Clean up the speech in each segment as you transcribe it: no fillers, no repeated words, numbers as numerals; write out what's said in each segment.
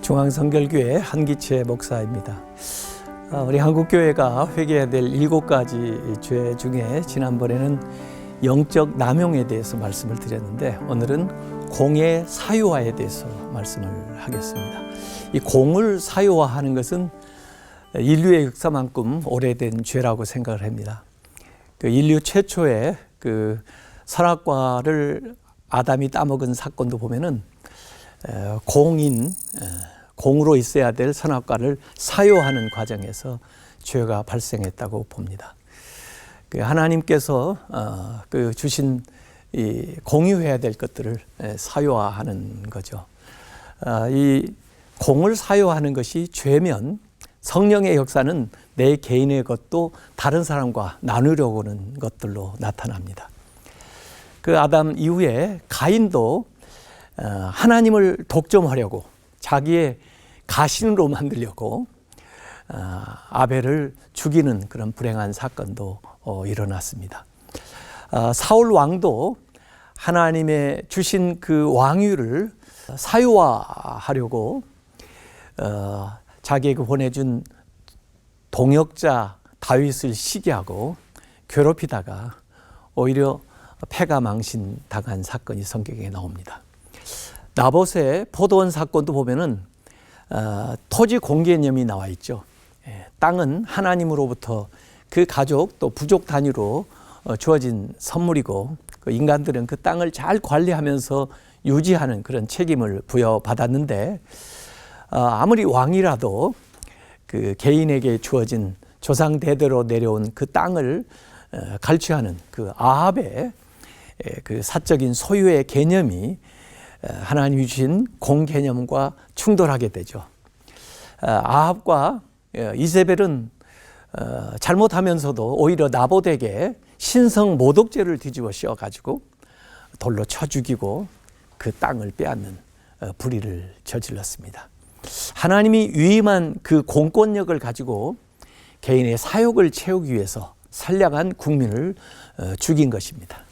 중앙성결교회 한기채 목사입니다. 우리 한국교회가 회개해야 될 7가지 죄 중에 지난번에는 영적 남용에 대해서 말씀을 드렸는데 오늘은 공의 사유화에 대해서 말씀을 하겠습니다. 이 공을 사유화하는 것은 인류의 역사만큼 오래된 죄라고 생각을 합니다. 인류 최초의 선악과를 아담이 따먹은 사건도 보면은 공으로 있어야 될 선악과를 사유하는 과정에서 죄가 발생했다고 봅니다. 하나님께서 주신 이 공유해야 될 것들을 사유화하는 거죠. 이 공을 사유하는 것이 죄면 성령의 역사는 내 개인의 것도 다른 사람과 나누려고 하는 것들로 나타납니다. 아담 이후에 가인도 하나님을 독점하려고 자기의 가신으로 만들려고 아벨을 죽이는 그런 불행한 사건도 일어났습니다. 사울 왕도 하나님의 주신 그 왕위를 사유화하려고 자기에게 보내준 동역자 다윗을 시기하고 괴롭히다가 오히려 패가 망신당한 사건이 성경에 나옵니다. 나봇의 포도원 사건도 보면은 토지 공개념이 나와 있죠. 땅은 하나님으로부터 그 가족 또 부족 단위로 주어진 선물이고 인간들은 그 땅을 잘 관리하면서 유지하는 그런 책임을 부여받았는데 아무리 왕이라도 그 개인에게 주어진 조상 대대로 내려온 그 땅을 갈취하는 그 아합의 그 사적인 소유의 개념이 하나님이 주신 공 개념과 충돌하게 되죠. 아합과 이세벨은 잘못하면서도 오히려 나봇에게 신성 모독죄를 뒤집어 씌워가지고 돌로 쳐 죽이고 그 땅을 빼앗는 불의를 저질렀습니다. 하나님이 위임한 그 공권력을 가지고 개인의 사욕을 채우기 위해서 선량한 국민을 죽인 것입니다.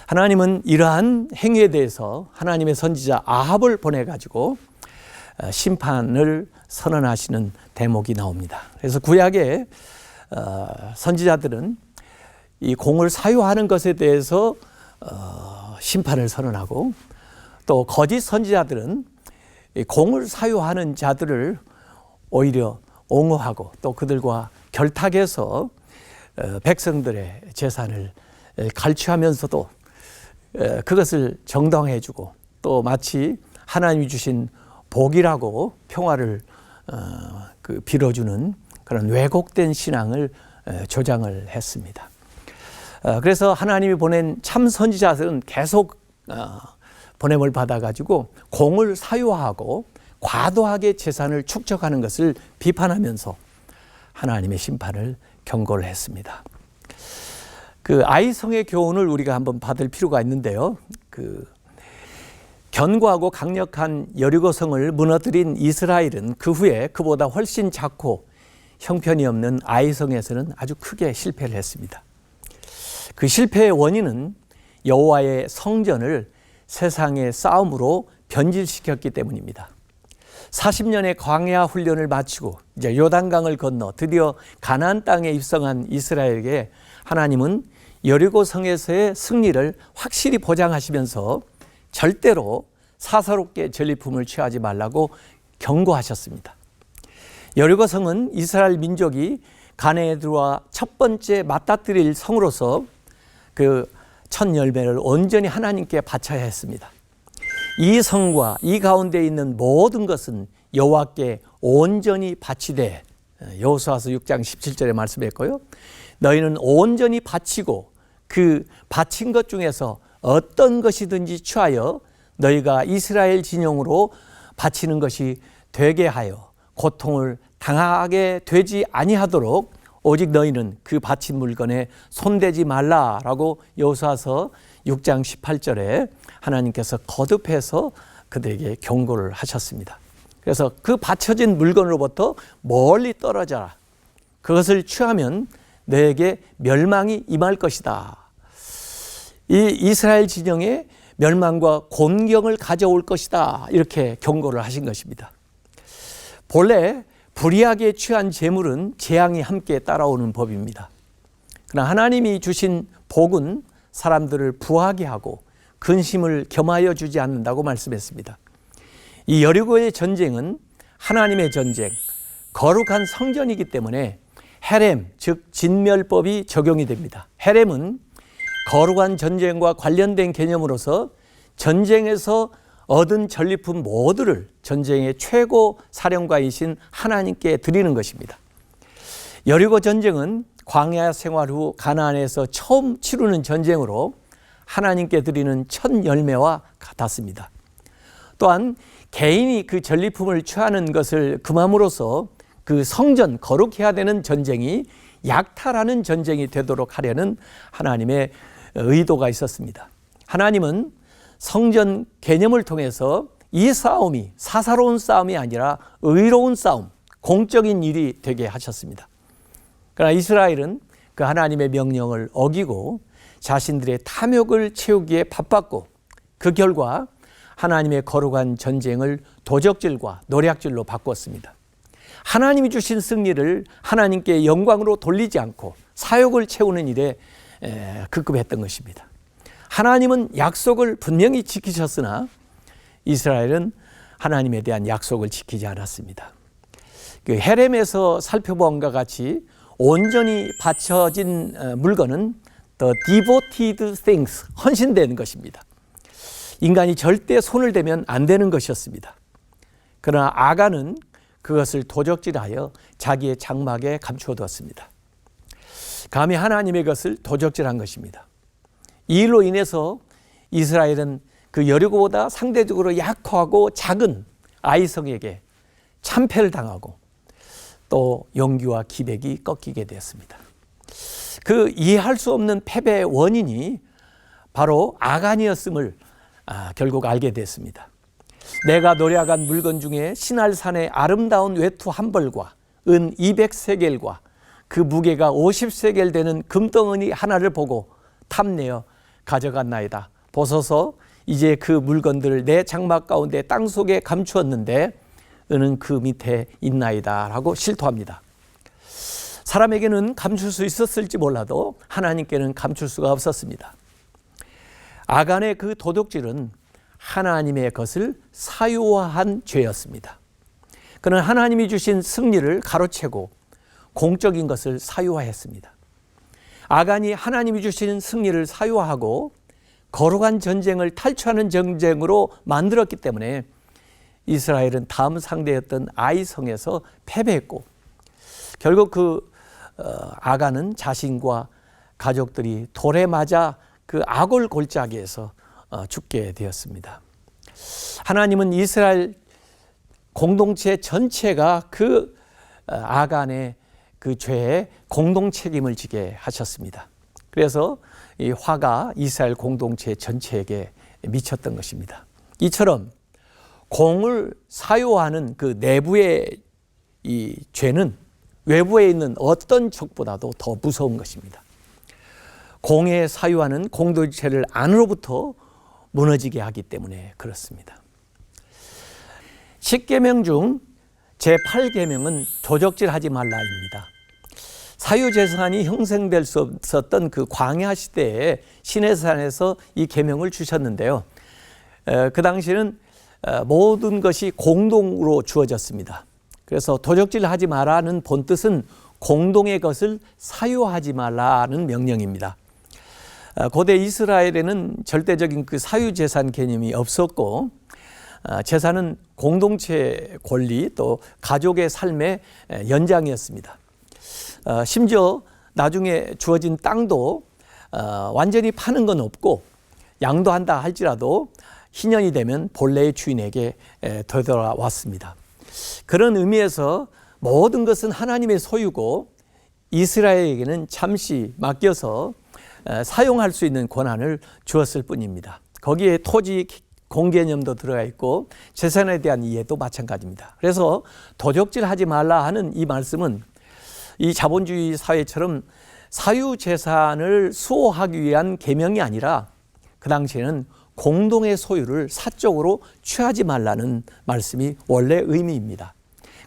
하나님은 이러한 행위에 대해서 하나님의 선지자 아합을 보내가지고 심판을 선언하시는 대목이 나옵니다. 그래서 구약의 선지자들은 이 공을 사유하는 것에 대해서 심판을 선언하고 또 거짓 선지자들은 이 공을 사유하는 자들을 오히려 옹호하고 또 그들과 결탁해서 백성들의 재산을 갈취하면서도 그것을 정당해주고 또 마치 하나님이 주신 복이라고 평화를 빌어주는 그런 왜곡된 신앙을 조장을 했습니다. 그래서 하나님이 보낸 참 선지자들은 계속 보냄을 받아가지고 공을 사유화하고 과도하게 재산을 축적하는 것을 비판하면서 하나님의 심판을 경고를 했습니다. 아이성의 교훈을 우리가 한번 받을 필요가 있는데요. 견고하고 강력한 여리고성을 무너뜨린 이스라엘은 그 후에 그보다 훨씬 작고 형편이 없는 아이성에서는 아주 크게 실패를 했습니다. 그 실패의 원인은 여호와의 성전을 세상의 싸움으로 변질시켰기 때문입니다. 40년의 광야 훈련을 마치고 이제 요단강을 건너 드디어 가나안 땅에 입성한 이스라엘에게 하나님은 여리고성에서의 승리를 확실히 보장하시면서 절대로 사사롭게 전리품을 취하지 말라고 경고하셨습니다. 여리고성은 이스라엘 민족이 가나안에 들어와 첫 번째 맞닥뜨릴 성으로서 그 첫 열매를 온전히 하나님께 바쳐야 했습니다. 이 성과 이 가운데 있는 모든 것은 여호와께 온전히 바치되 여호수아서 6장 17절에 말씀했고요. 너희는 온전히 바치고 그 바친 것 중에서 어떤 것이든지 취하여 너희가 이스라엘 진영으로 바치는 것이 되게 하여 고통을 당하게 되지 아니하도록 오직 너희는 그 바친 물건에 손대지 말라라고 여호수아서 6장 18절에 하나님께서 거듭해서 그들에게 경고를 하셨습니다. 그래서 그 바쳐진 물건으로부터 멀리 떨어져라. 그것을 취하면 너에게 멸망이 임할 것이다. 이 이스라엘 진영에 멸망과 곤경을 가져올 것이다. 이렇게 경고를 하신 것입니다. 본래 불의하게 취한 재물은 재앙이 함께 따라오는 법입니다. 그러나 하나님이 주신 복은 사람들을 부하게 하고 근심을 겸하여 주지 않는다고 말씀했습니다. 이 여리고의 전쟁은 하나님의 전쟁, 거룩한 성전이기 때문에 헤렘, 즉 진멸법이 적용이 됩니다. 헤렘은 거룩한 전쟁과 관련된 개념으로서 전쟁에서 얻은 전리품 모두를 전쟁의 최고 사령관이신 하나님께 드리는 것입니다. 여리고 전쟁은 광야 생활 후 가나안에서 처음 치르는 전쟁으로 하나님께 드리는 첫 열매와 같았습니다. 또한 개인이 그 전리품을 취하는 것을 금함으로써 그 성전 거룩해야 되는 전쟁이 약탈하는 전쟁이 되도록 하려는 하나님의 의도가 있었습니다. 하나님은 성전 개념을 통해서 이 싸움이 사사로운 싸움이 아니라 의로운 싸움, 공적인 일이 되게 하셨습니다. 그러나 이스라엘은 그 하나님의 명령을 어기고 자신들의 탐욕을 채우기에 바빴고 그 결과 하나님의 거룩한 전쟁을 도적질과 노략질로 바꿨습니다. 하나님이 주신 승리를 하나님께 영광으로 돌리지 않고 사욕을 채우는 일에 급급했던 것입니다. 하나님은 약속을 분명히 지키셨으나 이스라엘은 하나님에 대한 약속을 지키지 않았습니다. 그 헤렘에서 살펴본 것과 같이 온전히 바쳐진 물건은 the devoted things, 헌신된 것입니다. 인간이 절대 손을 대면 안 되는 것이었습니다. 그러나 아간은 그것을 도적질하여 자기의 장막에 감추어두었습니다. 감히 하나님의 것을 도적질한 것입니다. 이 일로 인해서 이스라엘은 그 여리고보다 상대적으로 약하고 작은 아이성에게 참패를 당하고 또 용기와 기백이 꺾이게 되었습니다. 그 이해할 수 없는 패배의 원인이 바로 아간이었음을 결국 알게 됐습니다. 내가 노략한 물건 중에 시날산의 아름다운 외투 한 벌과 은 200세겔과 그 무게가 50세겔 되는 금덩어리 하나를 보고 탐내어 가져갔나이다. 보소서 이제 그 물건들을 내 장막 가운데 땅속에 감추었는데 은은 그 밑에 있나이다 라고 실토합니다. 사람에게는 감출 수 있었을지 몰라도 하나님께는 감출 수가 없었습니다. 아간의 그 도둑질은 하나님의 것을 사유화한 죄였습니다. 그는 하나님이 주신 승리를 가로채고 공적인 것을 사유화했습니다. 아간이 하나님이 주신 승리를 사유화하고 거룩한 전쟁을 탈취하는 전쟁으로 만들었기 때문에 이스라엘은 다음 상대였던 아이성에서 패배했고 결국 그 아간은 자신과 가족들이 돌에 맞아 그 아골 골짜기에서 죽게 되었습니다. 하나님은 이스라엘 공동체 전체가 그 아간의 그 죄에 공동 책임을 지게 하셨습니다. 그래서 이 화가 이스라엘 공동체 전체에게 미쳤던 것입니다. 이처럼 공을 사유하는 그 내부의 이 죄는 외부에 있는 어떤 적보다도 더 무서운 것입니다. 공에 사유하는 공동체를 안으로부터 무너지게 하기 때문에 그렇습니다. 10계명 중 제8계명은 도적질하지 말라입니다. 사유재산이 형성될 수 없었던 그 광야 시대에 시내산에서 이 계명을 주셨는데요. 그 당시에는 모든 것이 공동으로 주어졌습니다. 그래서 도적질하지 말라는 본뜻은 공동의 것을 사유하지 말라는 명령입니다. 고대 이스라엘에는 절대적인 그 사유재산 개념이 없었고 재산은 공동체 권리 또 가족의 삶의 연장이었습니다. 심지어 나중에 주어진 땅도 완전히 파는 건 없고 양도한다 할지라도 희년이 되면 본래의 주인에게 되돌아왔습니다. 그런 의미에서 모든 것은 하나님의 소유고 이스라엘에게는 잠시 맡겨서 사용할 수 있는 권한을 주었을 뿐입니다. 거기에 토지 공개념도 들어가 있고 재산에 대한 이해도 마찬가지입니다. 그래서 도적질하지 말라 하는 이 말씀은 이 자본주의 사회처럼 사유재산을 수호하기 위한 계명이 아니라 그 당시에는 공동의 소유를 사적으로 취하지 말라는 말씀이 원래 의미입니다.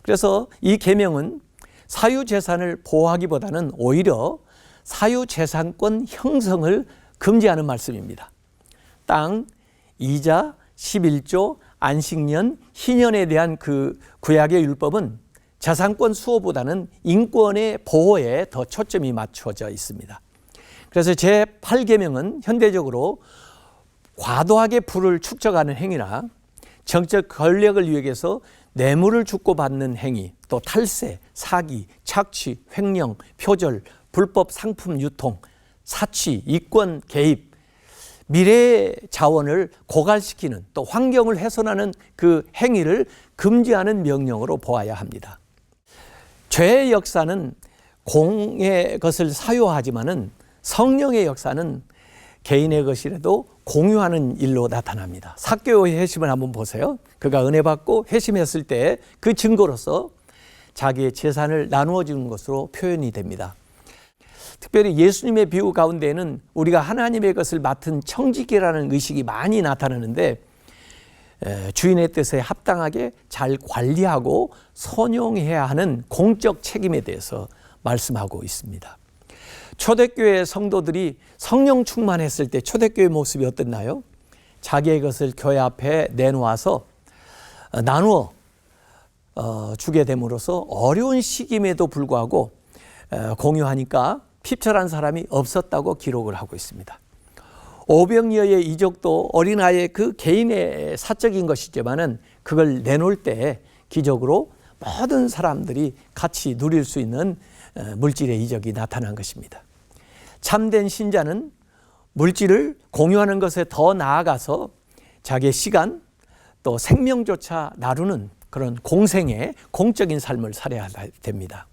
그래서 이 계명은 사유재산을 보호하기보다는 오히려 사유재산권 형성을 금지하는 말씀입니다. 땅, 이자, 11조, 안식년, 희년에 대한 그 구약의 율법은 재산권 수호보다는 인권의 보호에 더 초점이 맞춰져 있습니다. 그래서 제8계명은 현대적으로 과도하게 부를 축적하는 행위나 정적 권력을 위해서 뇌물을 주고받는 행위, 또 탈세, 사기, 착취, 횡령, 표절, 불법 상품 유통, 사취, 이권 개입, 미래의 자원을 고갈시키는 또 환경을 훼손하는 그 행위를 금지하는 명령으로 보아야 합니다. 죄의 역사는 공의 것을 사유하지만은 성령의 역사는 개인의 것이라도 공유하는 일로 나타납니다. 삭개오의 회심을 한번 보세요. 그가 은혜 받고 회심했을 때 그 증거로서 자기의 재산을 나누어 주는 것으로 표현이 됩니다. 특별히 예수님의 비유 가운데에는 우리가 하나님의 것을 맡은 청지기라는 의식이 많이 나타나는데 주인의 뜻에 합당하게 잘 관리하고 선용해야 하는 공적 책임에 대해서 말씀하고 있습니다. 초대교회 성도들이 성령 충만했을 때 초대교회 모습이 어땠나요? 자기의 것을 교회 앞에 내놓아서 나누어 주게 됨으로써 어려운 시기임에도 불구하고 공유하니까 핍절한 사람이 없었다고 기록을 하고 있습니다. 오병이어의 이적도 어린아이의 그 개인의 사적인 것이지만은 그걸 내놓을 때 기적으로 모든 사람들이 같이 누릴 수 있는 물질의 이적이 나타난 것입니다. 참된 신자는 물질을 공유하는 것에 더 나아가서 자기의 시간 또 생명조차 나누는 그런 공생의 공적인 삶을 살아야 됩니다.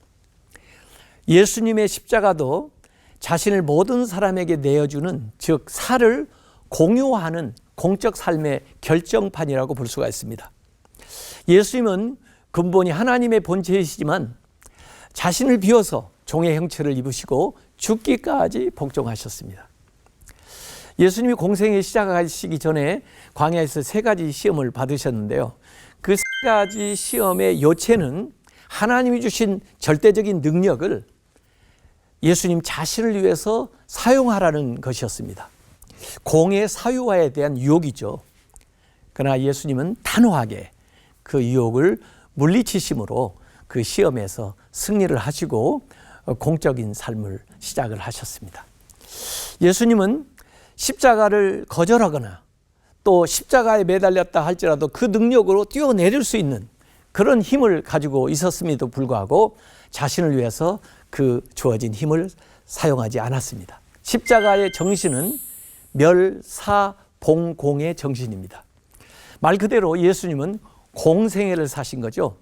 예수님의 십자가도 자신을 모든 사람에게 내어주는 즉 살을 공유하는 공적 삶의 결정판이라고 볼 수가 있습니다. 예수님은 근본이 하나님의 본체이시지만 자신을 비워서 종의 형체를 입으시고 죽기까지 복종하셨습니다. 예수님이 공생에 시작하시기 전에 광야에서 3가지 시험을 받으셨는데요. 그 3가지 시험의 요체는 하나님이 주신 절대적인 능력을 예수님 자신을 위해서 사용하라는 것이었습니다. 공의 사유화에 대한 유혹이죠. 그러나 예수님은 단호하게 그 유혹을 물리치심으로 그 시험에서 승리를 하시고 공적인 삶을 시작을 하셨습니다. 예수님은 십자가를 거절하거나 또 십자가에 매달렸다 할지라도 그 능력으로 뛰어내릴 수 있는 그런 힘을 가지고 있었음에도 불구하고 자신을 위해서 그 주어진 힘을 사용하지 않았습니다. 십자가의 정신은 멸사봉공의 정신입니다. 말 그대로 예수님은 공생애를 사신 거죠.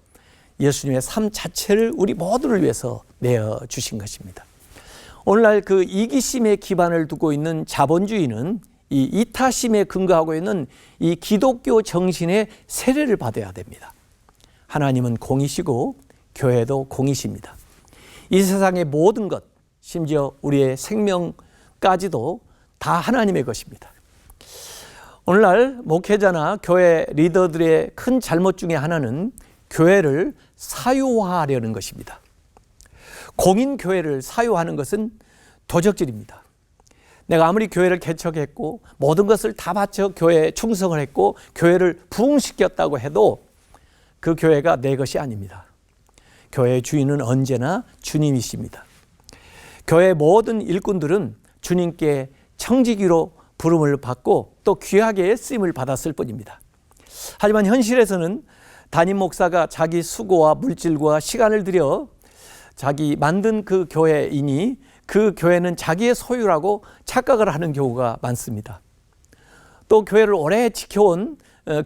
예수님의 삶 자체를 우리 모두를 위해서 내어주신 것입니다. 오늘날 그 이기심에 기반을 두고 있는 자본주의는 이 이타심에 근거하고 있는 이 기독교 정신의 세례를 받아야 됩니다. 하나님은 공이시고 교회도 공이십니다. 이 세상의 모든 것, 심지어 우리의 생명까지도 다 하나님의 것입니다. 오늘날 목회자나 교회 리더들의 큰 잘못 중에 하나는 교회를 사유화하려는 것입니다. 공인교회를 사유하는 것은 도적질입니다. 내가 아무리 교회를 개척했고 모든 것을 다 바쳐 교회에 충성을 했고 교회를 부흥시켰다고 해도 그 교회가 내 것이 아닙니다. 교회의 주인은 언제나 주님이십니다. 교회의 모든 일꾼들은 주님께 청지기로 부름을 받고 또 귀하게 쓰임을 받았을 뿐입니다. 하지만 현실에서는 담임 목사가 자기 수고와 물질과 시간을 들여 자기 만든 그 교회이니 그 교회는 자기의 소유라고 착각을 하는 경우가 많습니다. 또 교회를 오래 지켜온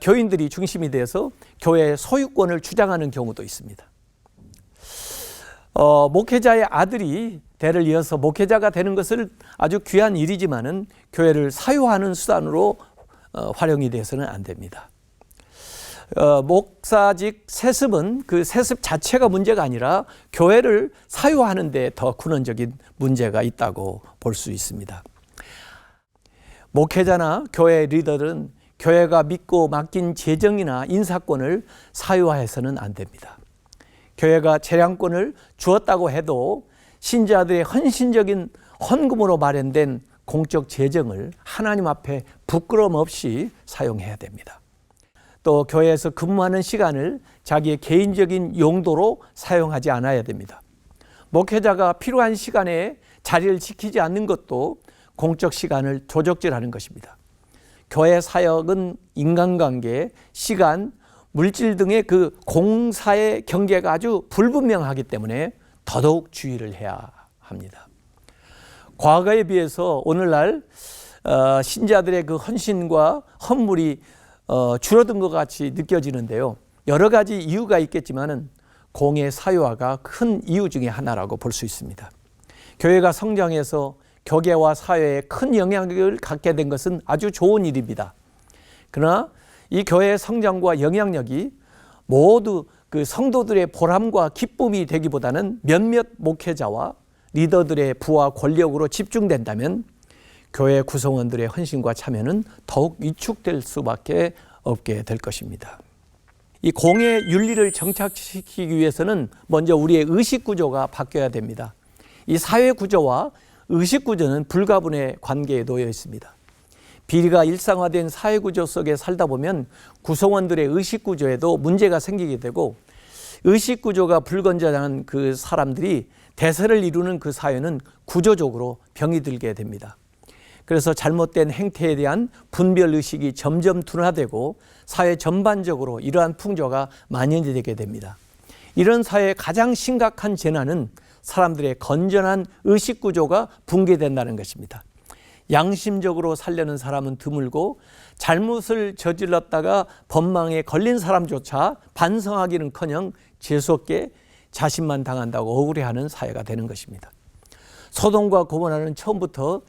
교인들이 중심이 돼서 교회의 소유권을 주장하는 경우도 있습니다. 목회자의 아들이 대를 이어서 목회자가 되는 것을 아주 귀한 일이지만은 교회를 사유하는 수단으로 활용이 돼서는 안 됩니다. 목사직 세습은 그 세습 자체가 문제가 아니라 교회를 사유하는 데 더 근원적인 문제가 있다고 볼 수 있습니다. 목회자나 교회 리더들은 교회가 믿고 맡긴 재정이나 인사권을 사유화해서는 안 됩니다. 교회가 재량권을 주었다고 해도 신자들의 헌신적인 헌금으로 마련된 공적 재정을 하나님 앞에 부끄러움 없이 사용해야 됩니다. 또 교회에서 근무하는 시간을 자기의 개인적인 용도로 사용하지 않아야 됩니다. 목회자가 필요한 시간에 자리를 지키지 않는 것도 공적 시간을 도적질하는 것입니다. 교회 사역은 인간관계, 시간, 물질 등의 그 공사의 경계가 아주 불분명하기 때문에 더더욱 주의를 해야 합니다. 과거에 비해서 오늘날 신자들의 그 헌신과 헌물이 줄어든 것 같이 느껴지는데요. 여러 가지 이유가 있겠지만은 공의 사유화가 큰 이유 중에 하나라고 볼 수 있습니다. 교회가 성장해서 교계와 사회에 큰 영향력을 갖게 된 것은 아주 좋은 일입니다. 그러나 이 교회의 성장과 영향력이 모두 그 성도들의 보람과 기쁨이 되기보다는 몇몇 목회자와 리더들의 부와 권력으로 집중된다면 교회 구성원들의 헌신과 참여는 더욱 위축될 수밖에 없게 될 것입니다. 이 공의 윤리를 정착시키기 위해서는 먼저 우리의 의식구조가 바뀌어야 됩니다. 이 사회구조와 의식구조는 불가분의 관계에 놓여 있습니다. 비리가 일상화된 사회구조 속에 살다 보면 구성원들의 의식구조에도 문제가 생기게 되고 의식구조가 불건전한 그 사람들이 대세를 이루는 그 사회는 구조적으로 병이 들게 됩니다. 그래서 잘못된 행태에 대한 분별의식이 점점 둔화되고 사회 전반적으로 이러한 풍조가 만연이 되게 됩니다. 이런 사회의 가장 심각한 재난은 사람들의 건전한 의식구조가 붕괴된다는 것입니다. 양심적으로 살려는 사람은 드물고 잘못을 저질렀다가 법망에 걸린 사람조차 반성하기는커녕 재수없게 자신만 당한다고 억울해하는 사회가 되는 것입니다. 소돔과 고모라는 처음부터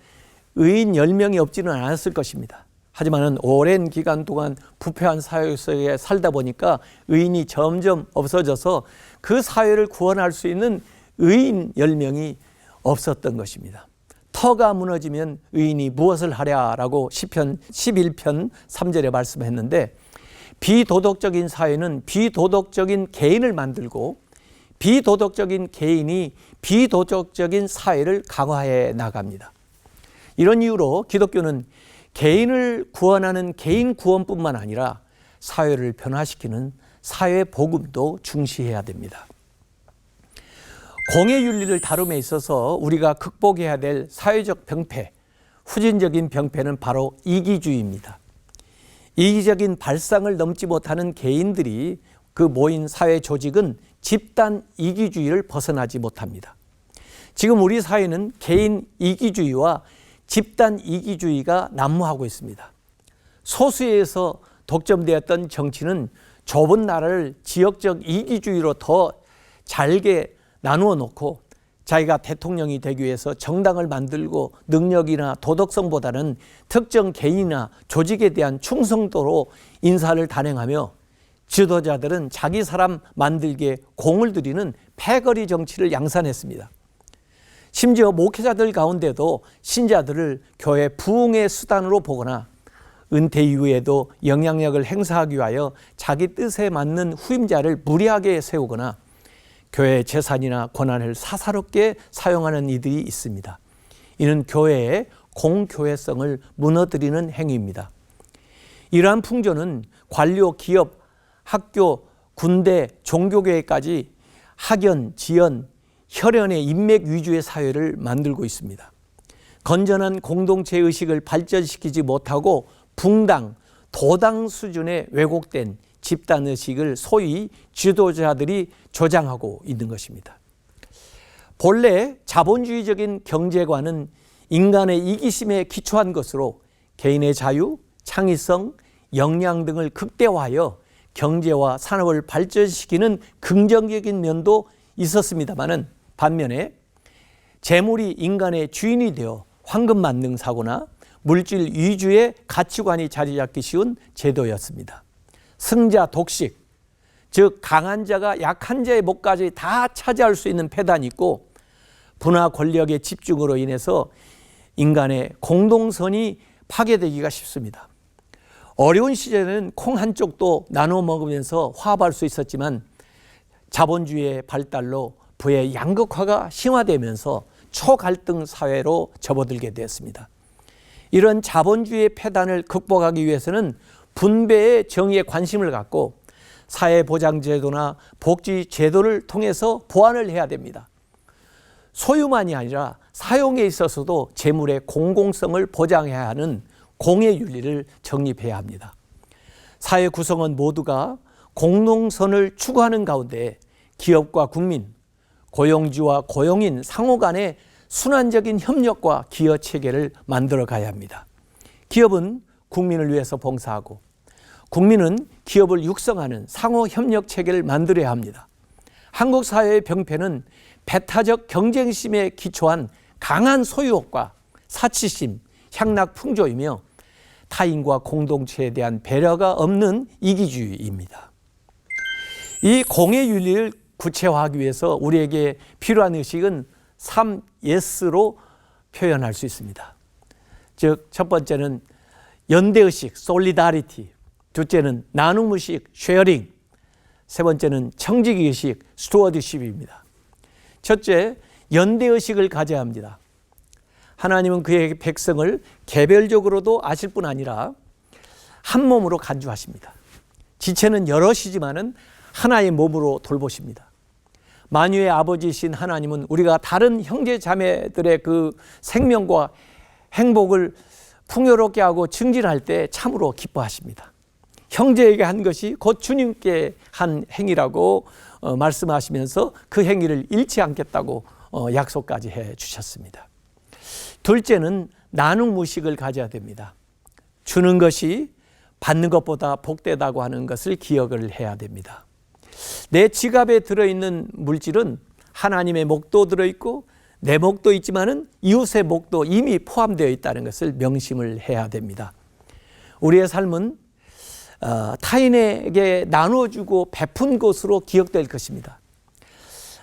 의인 10명이 없지는 않았을 것입니다. 하지만 오랜 기간 동안 부패한 사회 속에 살다 보니까 의인이 점점 없어져서 그 사회를 구원할 수 있는 의인 10명이 없었던 것입니다. 터가 무너지면 의인이 무엇을 하랴라고 시편 11편 3절에 말씀했는데 비도덕적인 사회는 비도덕적인 개인을 만들고 비도덕적인 개인이 비도덕적인 사회를 강화해 나갑니다. 이런 이유로 기독교는 개인을 구원하는 개인 구원뿐만 아니라 사회를 변화시키는 사회 복음도 중시해야 됩니다. 공의 윤리를 다룸에 있어서 우리가 극복해야 될 사회적 병폐, 후진적인 병폐는 바로 이기주의입니다. 이기적인 발상을 넘지 못하는 개인들이 그 모인 사회 조직은 집단 이기주의를 벗어나지 못합니다. 지금 우리 사회는 개인 이기주의와 집단 이기주의가 난무하고 있습니다. 소수에 의해서 독점되었던 정치는 좁은 나라를 지역적 이기주의로 더 잘게 나누어 놓고 자기가 대통령이 되기 위해서 정당을 만들고 능력이나 도덕성보다는 특정 개인이나 조직에 대한 충성도로 인사를 단행하며 지도자들은 자기 사람 만들기에 공을 들이는 패거리 정치를 양산했습니다. 심지어 목회자들 가운데도 신자들을 교회 부흥의 수단으로 보거나 은퇴 이후에도 영향력을 행사하기 위하여 자기 뜻에 맞는 후임자를 무리하게 세우거나 교회의 재산이나 권한을 사사롭게 사용하는 이들이 있습니다. 이는 교회의 공교회성을 무너뜨리는 행위입니다. 이러한 풍조는 관료, 기업, 학교, 군대, 종교계까지 학연, 지연, 혈연의 인맥 위주의 사회를 만들고 있습니다. 건전한 공동체 의식을 발전시키지 못하고 붕당, 도당 수준의 왜곡된 집단의식을 소위 지도자들이 조장하고 있는 것입니다. 본래 자본주의적인 경제관은 인간의 이기심에 기초한 것으로 개인의 자유, 창의성, 역량 등을 극대화하여 경제와 산업을 발전시키는 긍정적인 면도 있었습니다마는 반면에 재물이 인간의 주인이 되어 황금만능 사고나 물질 위주의 가치관이 자리 잡기 쉬운 제도였습니다. 승자 독식, 즉 강한 자가 약한 자의 몫까지 다 차지할 수 있는 패단이 있고 분화 권력의 집중으로 인해서 인간의 공동선이 파괴되기가 쉽습니다. 어려운 시절에는 콩 한 쪽도 나눠 먹으면서 화합할 수 있었지만 자본주의의 발달로 부의 양극화가 심화되면서 초갈등 사회로 접어들게 되었습니다. 이런 자본주의의 폐단을 극복하기 위해서는 분배의 정의에 관심을 갖고 사회보장제도나 복지제도를 통해서 보완을 해야 됩니다. 소유만이 아니라 사용에 있어서도 재물의 공공성을 보장해야 하는 공의윤리를 정립해야 합니다. 사회 구성원 모두가 공동선을 추구하는 가운데 기업과 국민, 고용주와 고용인 상호 간의 순환적인 협력과 기여 체계를 만들어 가야 합니다. 기업은 국민을 위해서 봉사하고 국민은 기업을 육성하는 상호 협력 체계를 만들어야 합니다. 한국 사회의 병폐는 배타적 경쟁심에 기초한 강한 소유욕과 사치심, 향락풍조이며 타인과 공동체에 대한 배려가 없는 이기주의입니다. 이 공의윤리를 구체화하기 위해서 우리에게 필요한 의식은 3S로 표현할 수 있습니다. 즉, 첫 번째는 연대의식, 솔리다리티, 둘째는 나눔의식, 쉐어링, 세 번째는 청지기의식, 스튜어드십입니다. 첫째, 연대의식을 가져야 합니다. 하나님은 그의 백성을 개별적으로도 아실 뿐 아니라 한 몸으로 간주하십니다. 지체는 여럿이지만은 하나의 몸으로 돌보십니다. 만유의 아버지이신 하나님은 우리가 다른 형제 자매들의 그 생명과 행복을 풍요롭게 하고 증진할 때 참으로 기뻐하십니다. 형제에게 한 것이 곧 주님께 한 행위라고 말씀하시면서 그 행위를 잃지 않겠다고 약속까지 해 주셨습니다. 둘째는 나눔 의식을 가져야 됩니다. 주는 것이 받는 것보다 복되다고 하는 것을 기억을 해야 됩니다. 내 지갑에 들어있는 물질은 하나님의 목도 들어있고 내 목도 있지만은 이웃의 목도 이미 포함되어 있다는 것을 명심을 해야 됩니다. 우리의 삶은 타인에게 나눠주고 베푼 것으로 기억될 것입니다.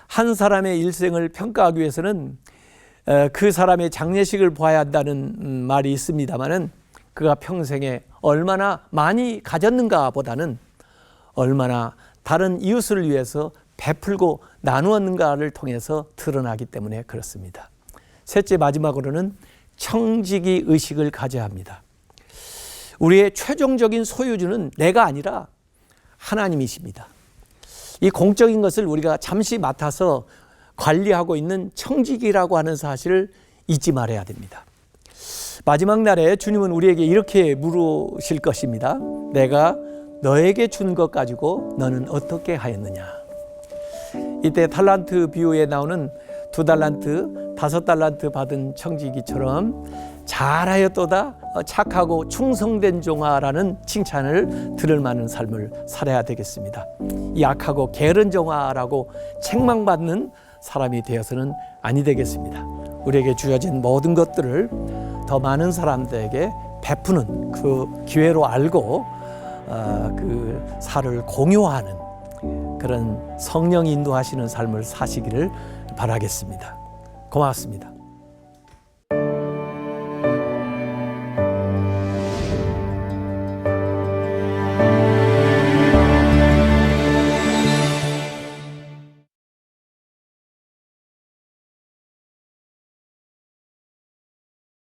한 사람의 일생을 평가하기 위해서는 그 사람의 장례식을 봐야 한다는 말이 있습니다만은 그가 평생에 얼마나 많이 가졌는가 보다는 얼마나 다른 이웃을 위해서 베풀고 나누었는가를 통해서 드러나기 때문에 그렇습니다. 셋째, 마지막으로는 청지기 의식을 가져야 합니다. 우리의 최종적인 소유주는 내가 아니라 하나님이십니다. 이 공적인 것을 우리가 잠시 맡아서 관리하고 있는 청지기라고 하는 사실을 잊지 말아야 됩니다. 마지막 날에 주님은 우리에게 이렇게 물으실 것입니다. 내가 너에게 준 것 가지고 너는 어떻게 하였느냐. 이때 탈란트 비유에 나오는 2달란트, 5달란트 받은 청지기처럼 잘하였도다, 착하고 충성된 종아라는 칭찬을 들을 만한 삶을 살아야 되겠습니다. 이 악하고 게으른 종아라고 책망받는 사람이 되어서는 아니 되겠습니다. 우리에게 주어진 모든 것들을 더 많은 사람들에게 베푸는 그 기회로 알고 그 살을 공유하는 그런 성령이 인도하시는 삶을 사시기를 바라겠습니다. 고맙습니다.